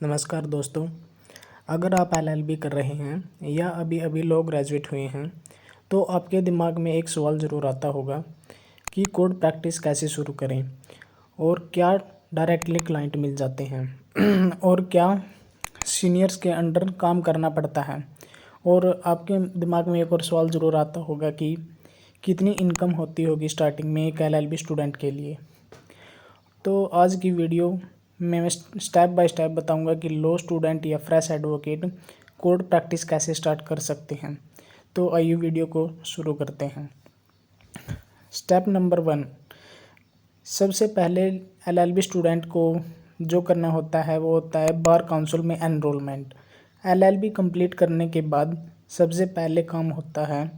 नमस्कार दोस्तों। अगर आप एलएलबी कर रहे हैं या अभी अभी लॉ ग्रेजुएट हुए हैं तो आपके दिमाग में एक सवाल ज़रूर आता होगा कि कोड प्रैक्टिस कैसे शुरू करें और क्या डायरेक्टली क्लाइंट मिल जाते हैं और क्या सीनियर्स के अंडर काम करना पड़ता है। और आपके दिमाग में एक और सवाल ज़रूर आता होगा कि कितनी इनकम होती होगी स्टार्टिंग में एक एलएलबी स्टूडेंट के लिए। तो आज की वीडियो में मैं स्टेप बाय स्टेप बताऊंगा कि लॉ स्टूडेंट या फ्रेश एडवोकेट कोड प्रैक्टिस कैसे स्टार्ट कर सकते हैं। तो आइए वीडियो को शुरू करते हैं। स्टेप नंबर 1, सबसे पहले एलएलबी स्टूडेंट को जो करना होता है वो होता है बार काउंसिल में एनरोलमेंट। एलएलबी कंप्लीट करने के बाद सबसे पहले काम होता है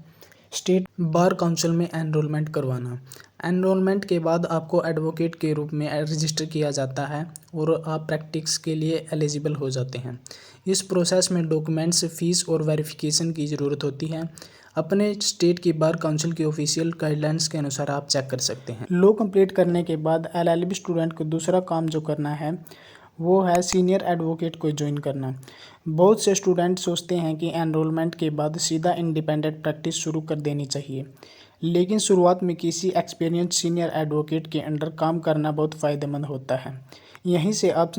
स्टेट बार काउंसिल में एनरोलमेंट करवाना। एनरोलमेंट के बाद आपको एडवोकेट के रूप में रजिस्टर किया जाता है और आप प्रैक्टिस के लिए एलिजिबल हो जाते हैं। इस प्रोसेस में डॉक्यूमेंट्स, फीस और वेरिफिकेशन की ज़रूरत होती है। अपने स्टेट की बार काउंसिल की ऑफिशियल गाइडलाइंस के अनुसार आप चेक कर सकते हैं। लॉ कंप्लीट करने के बाद एलएलबी स्टूडेंट को दूसरा काम जो करना है वो है सीनियर एडवोकेट को ज्वाइन करना। बहुत से स्टूडेंट सोचते हैं कि एनरोलमेंट के बाद सीधा इंडिपेंडेंट प्रैक्टिस शुरू कर देनी चाहिए, लेकिन शुरुआत में किसी एक्सपीरियंस सीनियर एडवोकेट के अंडर काम करना बहुत फ़ायदेमंद होता है। यहीं से आप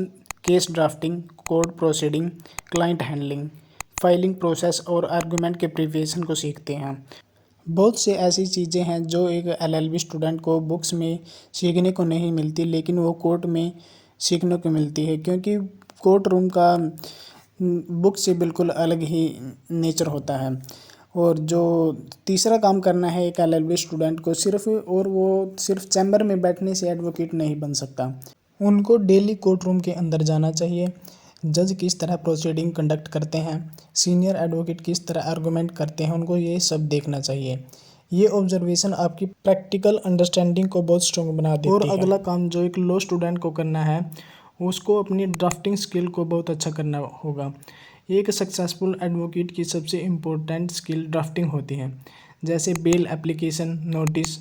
case drafting, court proceeding, client handling, filing process और आर्गूमेंट के प्रिपरेशन को सीखते हैं। बहुत से ऐसी चीज़ें हैं जो एक एलएलबी स्टूडेंट को बुक्स में सीखने को नहीं मिलती, लेकिन वो कोर्ट में सीखने को मिलती है, क्योंकि कोर्ट रूम का बुक से बिल्कुल अलग ही नेचर होता है। और जो तीसरा काम करना है एक एलएलबी स्टूडेंट को वो सिर्फ चैम्बर में बैठने से एडवोकेट नहीं बन सकता। उनको डेली कोर्ट रूम के अंदर जाना चाहिए। जज किस तरह प्रोसीडिंग कंडक्ट करते हैं, सीनियर एडवोकेट किस तरह आर्गूमेंट करते हैं, उनको ये सब देखना चाहिए। ये ऑब्जर्वेशन आपकी प्रैक्टिकल अंडरस्टैंडिंग को बहुत स्ट्रॉन्ग बना देती है। और अगला काम जो एक लॉ स्टूडेंट को करना है उसको अपनी ड्राफ्टिंग स्किल को बहुत अच्छा करना होगा। एक सक्सेसफुल एडवोकेट की सबसे इम्पोर्टेंट स्किल ड्राफ्टिंग होती है, जैसे bail application, notice,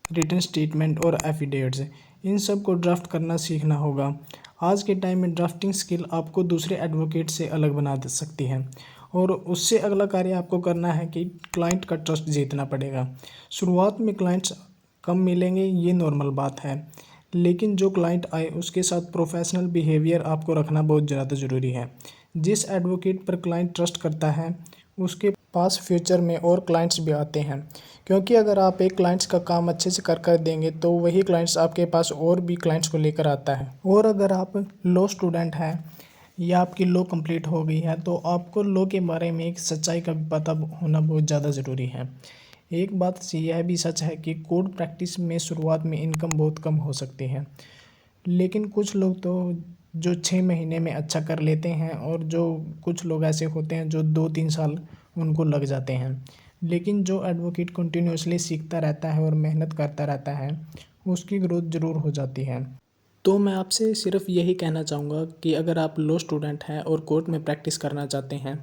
written statement और एफिडेविट्स। इन सब को ड्राफ्ट करना सीखना होगा। आज के टाइम में ड्राफ्टिंग स्किल आपको दूसरे एडवोकेट से अलग बना दे सकती है। और उससे अगला कार्य आपको करना है कि क्लाइंट का ट्रस्ट जीतना पड़ेगा। शुरुआत में क्लाइंट्स कम मिलेंगे, ये नॉर्मल बात है, लेकिन जो क्लाइंट आए उसके साथ प्रोफेशनल बिहेवियर आपको रखना बहुत ज़्यादा ज़रूरी है। जिस एडवोकेट पर क्लाइंट ट्रस्ट करता है उसके पास फ्यूचर में और क्लाइंट्स भी आते हैं, क्योंकि अगर आप एक क्लाइंट्स का काम अच्छे से कर देंगे तो वही क्लाइंट्स आपके पास और भी क्लाइंट्स को लेकर आता है। और अगर आप लॉ स्टूडेंट हैं या आपकी लॉ कंप्लीट हो गई है तो आपको लॉ के बारे में एक सच्चाई का पता होना बहुत ज़्यादा ज़रूरी है। एक बात यह भी सच है कि कोड प्रैक्टिस में शुरुआत में इनकम बहुत कम हो सकती है, लेकिन कुछ लोग तो जो 6 महीने में अच्छा कर लेते हैं और जो कुछ लोग ऐसे होते हैं जो 2-3 साल उनको लग जाते हैं। लेकिन जो एडवोकेट कंटिन्यूसली सीखता रहता है और मेहनत करता रहता है उसकी ग्रोथ ज़रूर हो जाती है। तो मैं आपसे सिर्फ यही कहना चाहूँगा कि अगर आप लॉ स्टूडेंट हैं और कोर्ट में प्रैक्टिस करना चाहते हैं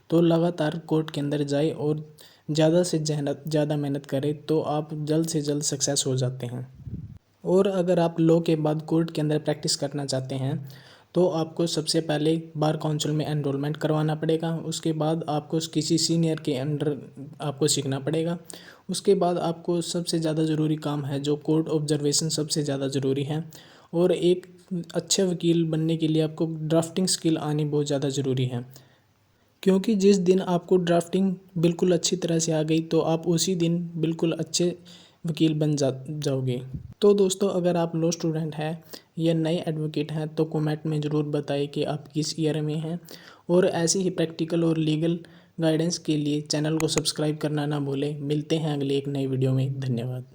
तो लगातार कोर्ट के अंदर जाए और ज़्यादा से ज़्यादा मेहनत करें तो आप जल्द से जल्द सक्सेस हो जाते हैं। और अगर आप लॉ के बाद कोर्ट के अंदर प्रैक्टिस करना चाहते हैं तो आपको सबसे पहले बार काउंसिल में एनरोलमेंट करवाना पड़ेगा। उसके बाद आपको किसी सीनियर के अंडर आपको सीखना पड़ेगा। उसके बाद आपको सबसे ज़्यादा ज़रूरी काम है जो कोर्ट ऑब्जर्वेशन सबसे ज़्यादा ज़रूरी है। और एक अच्छे वकील बनने के लिए आपको ड्राफ्टिंग स्किल आनी बहुत ज़्यादा ज़रूरी है, क्योंकि जिस दिन आपको ड्राफ्टिंग बिल्कुल अच्छी तरह से आ गई तो आप उसी दिन बिल्कुल अच्छे वकील बन जाओगे। तो दोस्तों, अगर आप लॉ स्टूडेंट हैं या नए एडवोकेट हैं तो कमेंट में ज़रूर बताइए कि आप किस ईयर में हैं। और ऐसी ही प्रैक्टिकल और लीगल गाइडेंस के लिए चैनल को सब्सक्राइब करना ना भूलें। मिलते हैं अगली एक नई वीडियो में। धन्यवाद।